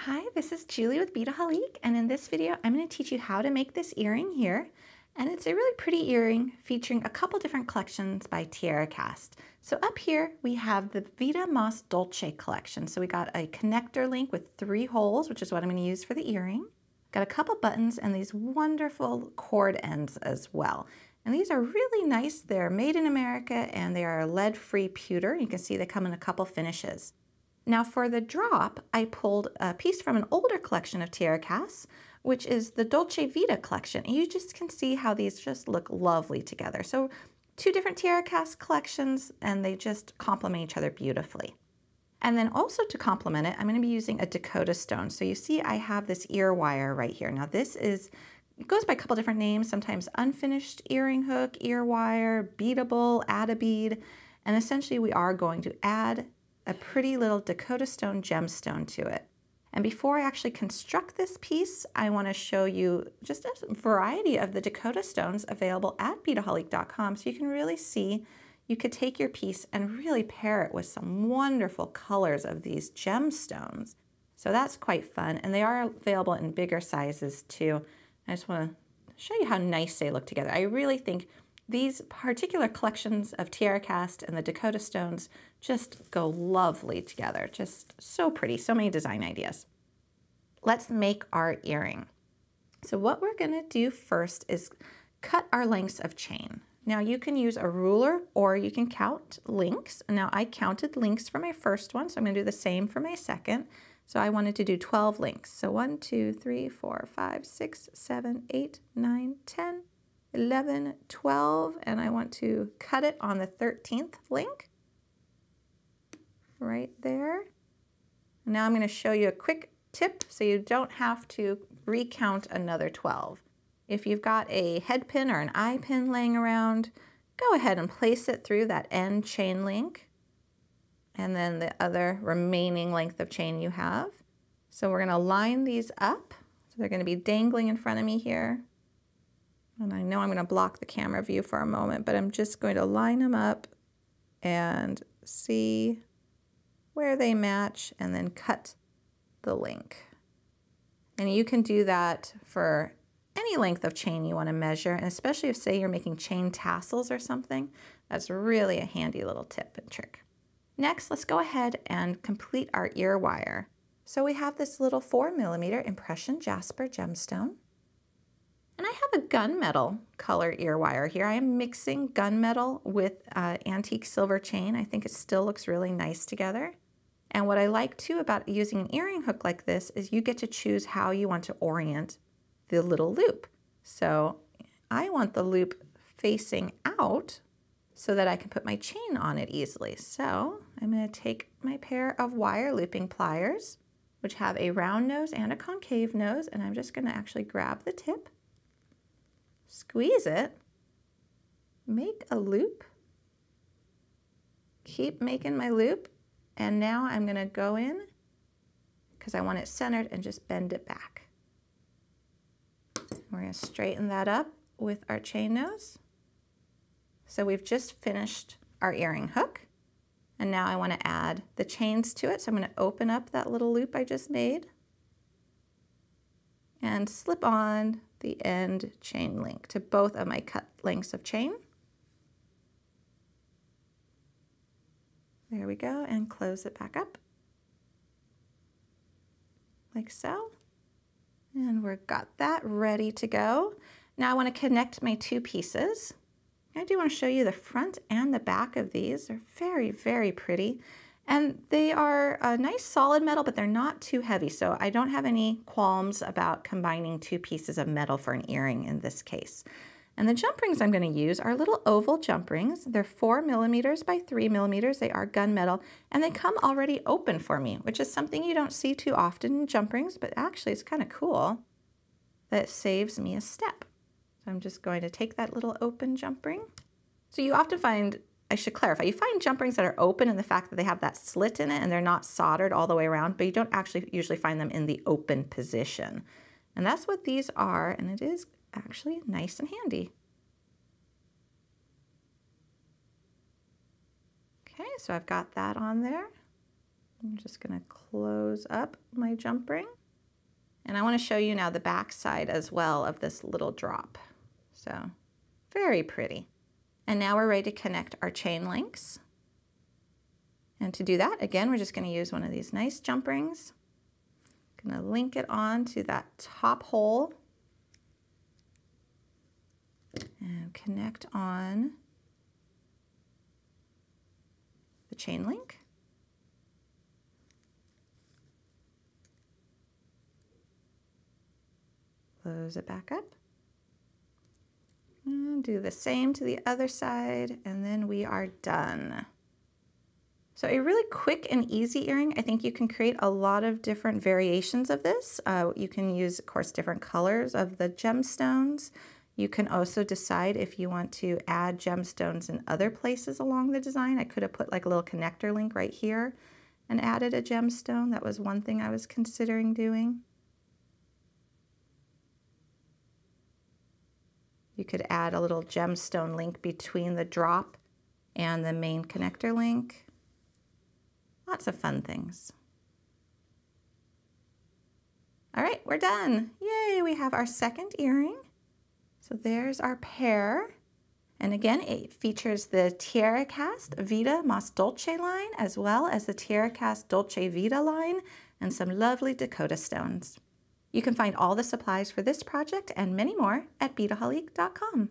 Hi, this is Julie with Beadaholique, and in this video I'm going to teach you how to make this earring here. And it's a really pretty earring featuring a couple different collections by TierraCast. So up here we have the Vida Moss Dulce collection. So we got a connector link with 3 holes, which is what I'm going to use for the earring. Got a couple buttons and these wonderful cord ends as well. And these are really nice. They're made in America and they are lead-free pewter. You can see they come in a couple finishes. Now for the drop, I pulled a piece from an older collection of TierraCast, which is the Dulce Vida collection. And you just can see how these just look lovely together. So 2 different TierraCast collections, and they just complement each other beautifully. And then also to complement it, I'm going to be using a Dakota stone. So you see I have this ear wire right here. Now it goes by a couple different names, sometimes unfinished earring hook, ear wire, beadable, add a bead. And essentially we are going to add a pretty little Dakota stone gemstone to it. And before I actually construct this piece, I want to show you just a variety of the Dakota stones available at Beadaholique.com, so you can really see you could take your piece and really pair it with some wonderful colors of these gemstones. So that's quite fun, and they are available in bigger sizes too. I just want to show you how nice they look together. I really think these particular collections of TierraCast and the Dakota stones just go lovely together. Just so pretty, so many design ideas. Let's make our earring. So what we're gonna do first is cut our lengths of chain. Now you can use a ruler or you can count links. Now I counted links for my first one, so I'm gonna do the same for my second. So I wanted to do 12 links. So 1, 2, 3, 4, 5, 6, 7, 8, 9, 10, 11, 12, and I want to cut it on the 13th link, right there. Now I'm going to show you a quick tip so you don't have to recount another 12. If you've got a head pin or an eye pin laying around, go ahead and place it through that end chain link and then the other remaining length of chain you have. So we're going to line these up. So they're going to be dangling in front of me here. And I know I'm going to block the camera view for a moment, but I'm just going to line them up and see where they match and then cut the link. And you can do that for any length of chain you want to measure, and especially if, say, you're making chain tassels or something, that's really a handy little tip and trick. Next, let's go ahead and complete our ear wire. So we have this little 4mm impression Jasper gemstone. And I have a gunmetal color ear wire here. I am mixing gunmetal with antique silver chain. I think it still looks really nice together. And what I like too about using an earring hook like this is you get to choose how you want to orient the little loop. So I want the loop facing out so that I can put my chain on it easily. So I'm going to take my pair of wire looping pliers, which have a round nose and a concave nose, and I'm just going to actually grab the tip, squeeze it, make a loop, keep making my loop, and now I'm going to go in because I want it centered and just bend it back. We're going to straighten that up with our chain nose. So we've just finished our earring hook, and now I want to add the chains to it. So I'm going to open up that little loop I just made and slip on the end chain link to both of my cut lengths of chain. There we go, and close it back up like so. And we've got that ready to go. Now I want to connect my 2 pieces. I do want to show you the front and the back of these. They're very, very pretty. And they are a nice solid metal, but they're not too heavy. So I don't have any qualms about combining 2 pieces of metal for an earring in this case. And the jump rings I'm going to use are little oval jump rings. They're 4mm by 3mm. They are gunmetal, and they come already open for me, which is something you don't see too often in jump rings, but actually it's kind of cool that it saves me a step. So I'm just going to take that little open jump ring. So you often find, I should clarify, you find jump rings that are open in the fact that they have that slit in it and they're not soldered all the way around, but you don't actually usually find them in the open position. And that's what these are, and it is actually nice and handy. Okay, so I've got that on there. I'm just going to close up my jump ring. And I want to show you now the back side as well of this little drop. So very pretty. And now we're ready to connect our chain links. And to do that, again, we're just going to use one of these nice jump rings. Going to link it on to that top hole and connect on the chain link. Close it back up. And do the same to the other side, and then we are done. So a really quick and easy earring. I think you can create a lot of different variations of this. You can use, of course, different colors of the gemstones. You can also decide if you want to add gemstones in other places along the design. I could have put like a little connector link right here and added a gemstone. That was one thing I was considering doing. You could add a little gemstone link between the drop and the main connector link. Lots of fun things. All right, we're done. Yay, we have our second earring. So there's our pair. And again, it features the TierraCast Vida Mas Dulce line, as well as the TierraCast Dulce Vida line, and some lovely Dakota stones. You can find all the supplies for this project and many more at Beadaholique.com.